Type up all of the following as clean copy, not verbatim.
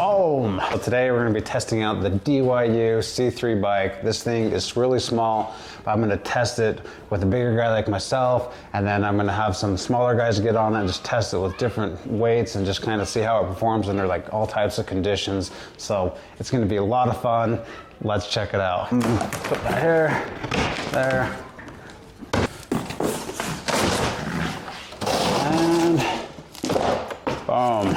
Boom! So today we're going to be testing out the DYU C3 bike. This thing is really small, but I'm going to test it with a bigger guy like myself, and then I'm going to have some smaller guys get on it and just test it with different weights and just kind of see how it performs under like all types of conditions. So it's going to be a lot of fun. Let's check it out. Put that here, there. And boom.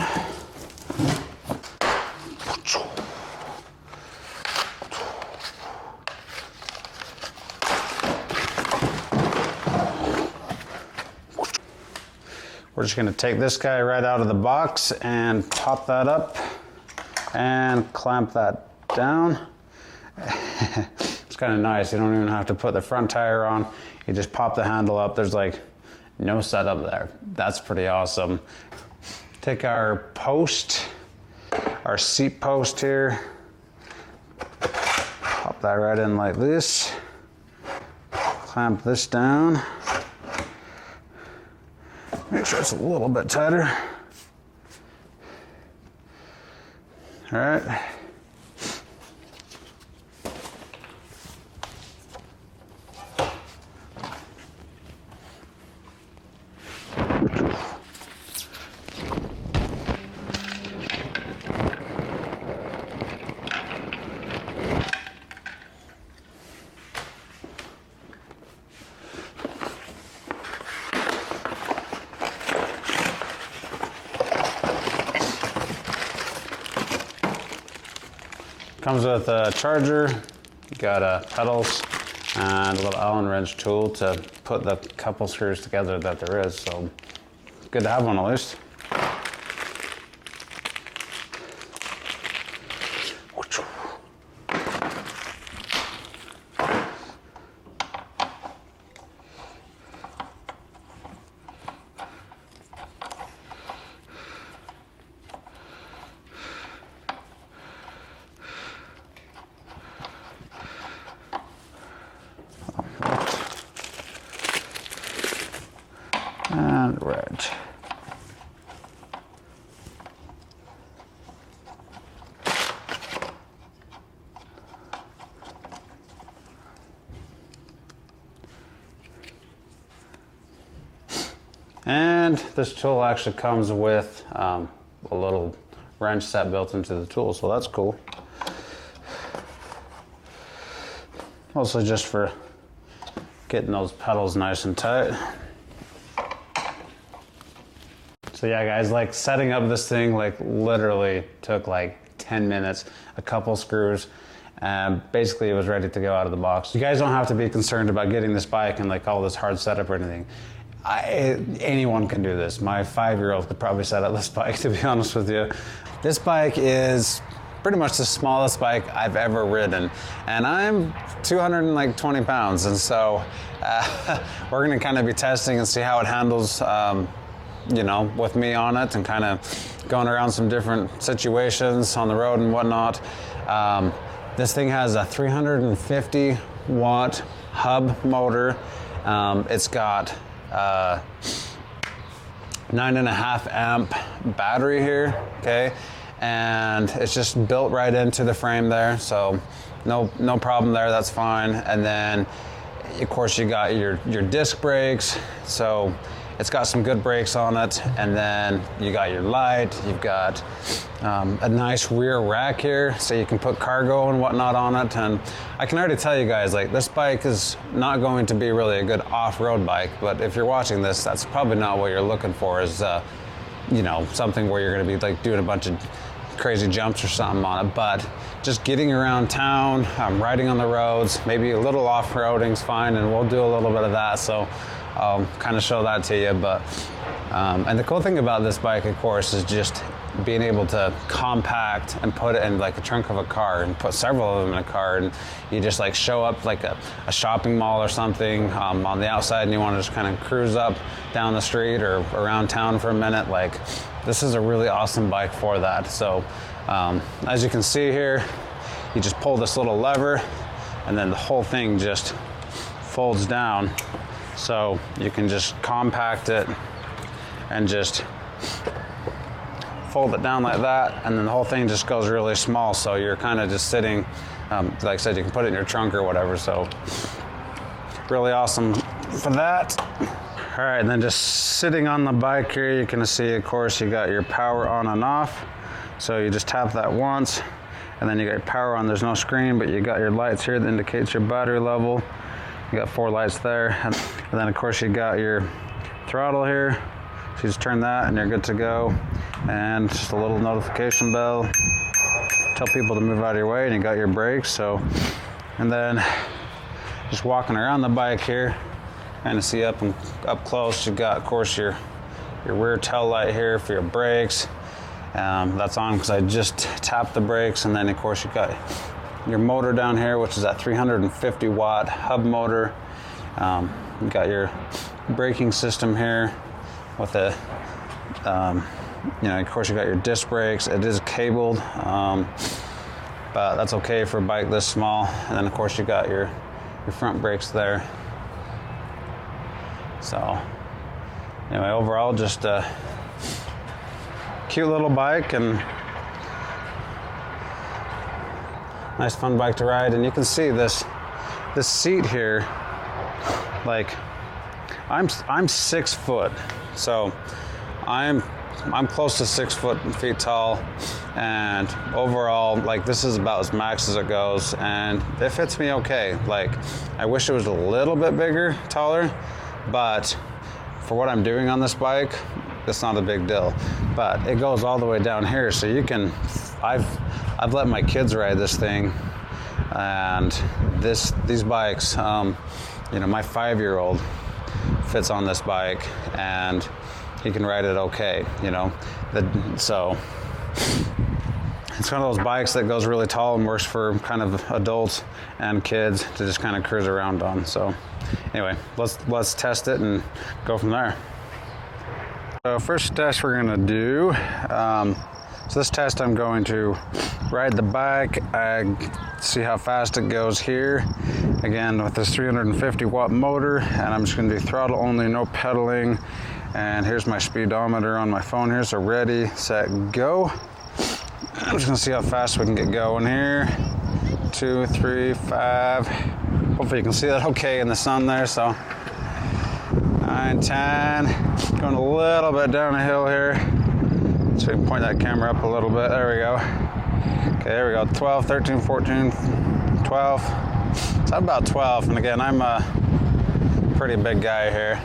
We're just gonna take this guy right out of the box and pop that up and clamp that down. It's kind of nice. You don't even have to put the front tire on. You just pop the handle up. There's like no setup there. That's pretty awesome. Take our post, our seat post here. Pop that right in like this. Clamp this down. Make sure it's a little bit tighter. All right. Comes with a charger, got pedals, and a little Allen wrench tool to put the couple screws together that there is. So good to have one at least. And red. And this tool actually comes with a little wrench set built into the tool, so that's cool. Also just for getting those pedals nice and tight. So yeah, guys, like setting up this thing like literally took like 10 minutes, a couple screws, and basically it was ready to go out of the box. You guys don't have to be concerned about getting this bike and like all this hard setup or anything. Anyone can do this. My 5-year-old could probably set up this bike, to be honest with you. This bike is pretty much the smallest bike I've ever ridden, and I'm 220 pounds, and so we're gonna kind of be testing and see how it handles you know, with me on it and kind of going around some different situations on the road and whatnot. This thing has a 350 watt hub motor. It's got 9.5 amp battery here, okay? And it's just built right into the frame there, so no problem there, that's fine. And then of course you got your disc brakes, so it's got some good brakes on it, and then you got your light, you've got a nice rear rack here, so you can put cargo and whatnot on it. And I can already tell you guys, like, this bike is not going to be really a good off-road bike, but if you're watching this, that's probably not what you're looking for, is you know, something where you're gonna be like doing a bunch of crazy jumps or something on it. But just getting around town, riding on the roads, maybe a little off-roading's fine, and we'll do a little bit of that. So I'll kind of show that to you. But and the cool thing about this bike, of course, is just being able to compact and put it in like the trunk of a car and put several of them in a car, and you just like show up like a shopping mall or something on the outside, and you want to just kind of cruise up down the street or around town for a minute. Like, this is a really awesome bike for that. So as you can see here, you just pull this little lever and then the whole thing just folds down, so you can just compact it and just fold it down like that, and then the whole thing just goes really small. So you're kind of just sitting, like I said, you can put it in your trunk or whatever. So really awesome for that. All right, and then just sitting on the bike here, you can see, of course, you got your power on and off. So you just tap that once, and then you got your power on. There's no screen, but you got your lights here that indicates your battery level. You got 4 lights there, and then of course you got your throttle here. So you just turn that and you're good to go. And just a little notification bell. Tell people to move out of your way, and you got your brakes. So, and then just walking around the bike here, kind of see up close, you got, of course, your rear tail light here for your brakes. That's on because I just tapped the brakes, and then of course you got your motor down here, which is that 350 watt hub motor. You got your braking system here with a, of course you got your disc brakes. It is cabled, but that's okay for a bike this small. And then of course you got your front brakes there. So anyway, overall just a cute little bike and nice fun bike to ride. And you can see this seat here, like I'm 6 foot, so I'm close to 6 feet tall, and overall, like, this is about as max as it goes, and it fits me okay. Like, I wish it was a little bit bigger, taller, but for what I'm doing on this bike, it's not a big deal. But it goes all the way down here, so you can, I've let my kids ride this thing, and these bikes, my 5-year-old fits on this bike, and he can ride it okay, so it's one of those bikes that goes really tall and works for kind of adults and kids to just kind of cruise around on. So anyway, let's test it and go from there. So first test we're gonna do, so this test I'm going to ride the bike, see how fast it goes here. Again, with this 350 watt motor, and I'm just gonna do throttle only, no pedaling. And here's my speedometer on my phone here, so ready, set, go. I'm just gonna see how fast we can get going here. 2, 3, 5. Hopefully you can see that okay in the sun there, so 9, 10. Going a little bit down a hill here. So we can point that camera up a little bit. There we go. Okay, there we go. 12, 13, 14, 12. It's about 12. And again, I'm a pretty big guy here.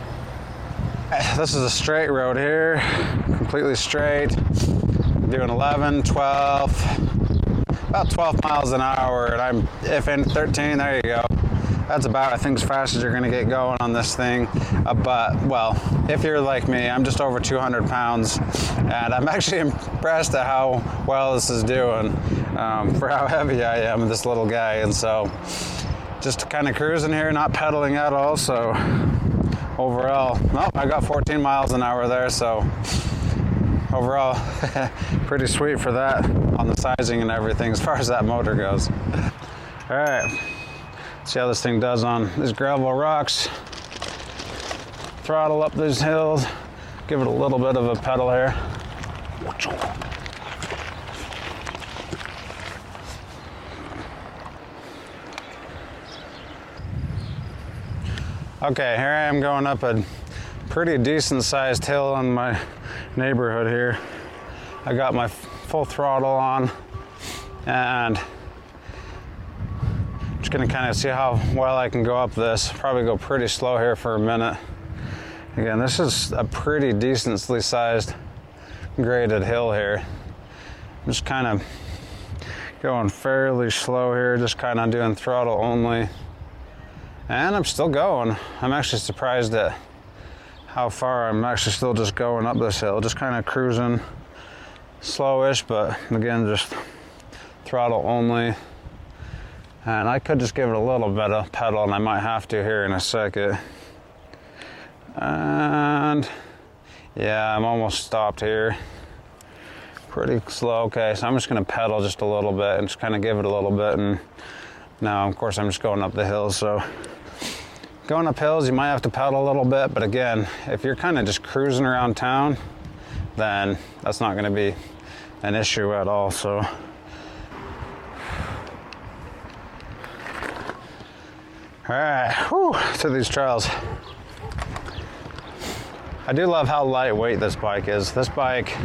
This is a straight road here, completely straight. Doing 11, 12, about 12 miles an hour, and I'm in 13, there you go. That's about, I think, as fast as you're gonna get going on this thing. But, well, if you're like me, I'm just over 200 pounds, and I'm actually impressed at how well this is doing for how heavy I am, this little guy. And so, just kind of cruising here, not pedaling at all, so overall, I got 14 miles an hour there, so overall, pretty sweet for that on the sizing and everything as far as that motor goes. All right, see how this thing does on these gravel rocks. Throttle up these hills, give it a little bit of a pedal here. Okay, here I am going up a pretty decent sized hill in my neighborhood here. I got my full throttle on, and just gonna kind of see how well I can go up this. Probably go pretty slow here for a minute. Again, this is a pretty decently sized graded hill here. I'm just kind of going fairly slow here, just kind of doing throttle only. And I'm still going. I'm actually surprised at how far I'm actually still just going up this hill, just kind of cruising slowish, but again, just throttle only. And I could just give it a little bit of pedal, and I might have to here in a second. And yeah, I'm almost stopped here. Pretty slow. Okay, so I'm just gonna pedal just a little bit and just kind of give it a little bit. And now, of course, I'm just going up the hill, so going up hills, you might have to pedal a little bit, but again, if you're kind of just cruising around town, then that's not going to be an issue at all. So all right, whew, to these trails. I do love how lightweight this bike is. This bike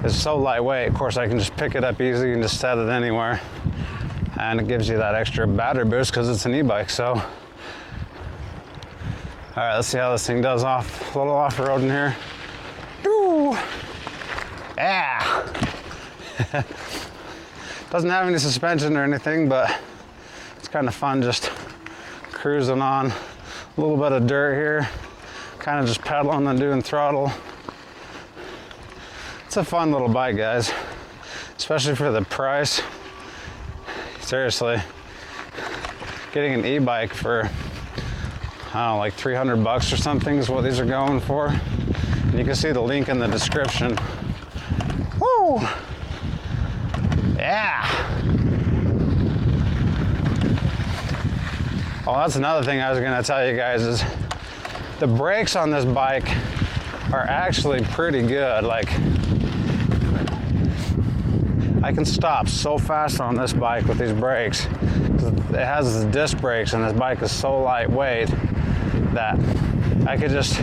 is so lightweight. Of course, I can just pick it up easy and just set it anywhere. And it gives you that extra battery boost because it's an e-bike. So, all right, let's see how this thing does off, a little off-road in here. Woo! Yeah! Doesn't have any suspension or anything, but it's kind of fun just cruising on a little bit of dirt here, kind of just pedaling and doing throttle. It's a fun little bike, guys, especially for the price. Seriously, getting an e-bike for, I don't know, like $300 or something is what these are going for. And you can see the link in the description. Woo! Yeah! Well, that's another thing I was gonna tell you guys is the brakes on this bike are actually pretty good. Like, I can stop so fast on this bike with these brakes. It has disc brakes and this bike is so lightweight that I could just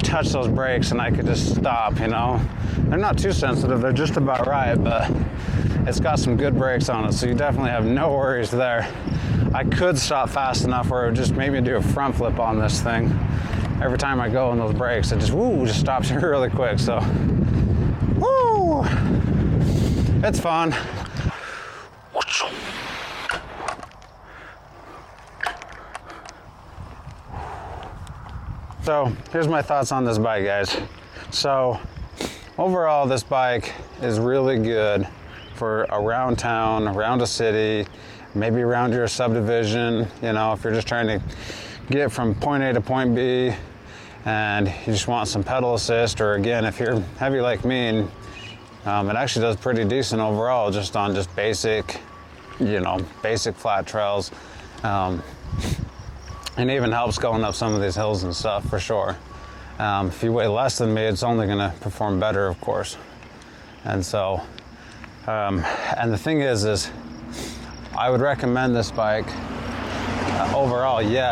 touch those brakes and I could just stop, you know. They're not too sensitive, they're just about right, but it's got some good brakes on it, so you definitely have no worries there. I could stop fast enough where it would just maybe do a front flip on this thing. Every time I go in those brakes, it just, woo, just stops you really quick, so, woo! It's fun. So here's my thoughts on this bike, guys. So overall, this bike is really good for around town, around a city, maybe around your subdivision, you know, if you're just trying to get from point A to point B and you just want some pedal assist, or again, if you're heavy like me, and it actually does pretty decent overall just on just basic, you know, basic flat trails. And even helps going up some of these hills and stuff for sure. If you weigh less than me, it's only gonna perform better, of course. And so, and the thing is I would recommend this bike overall, yes.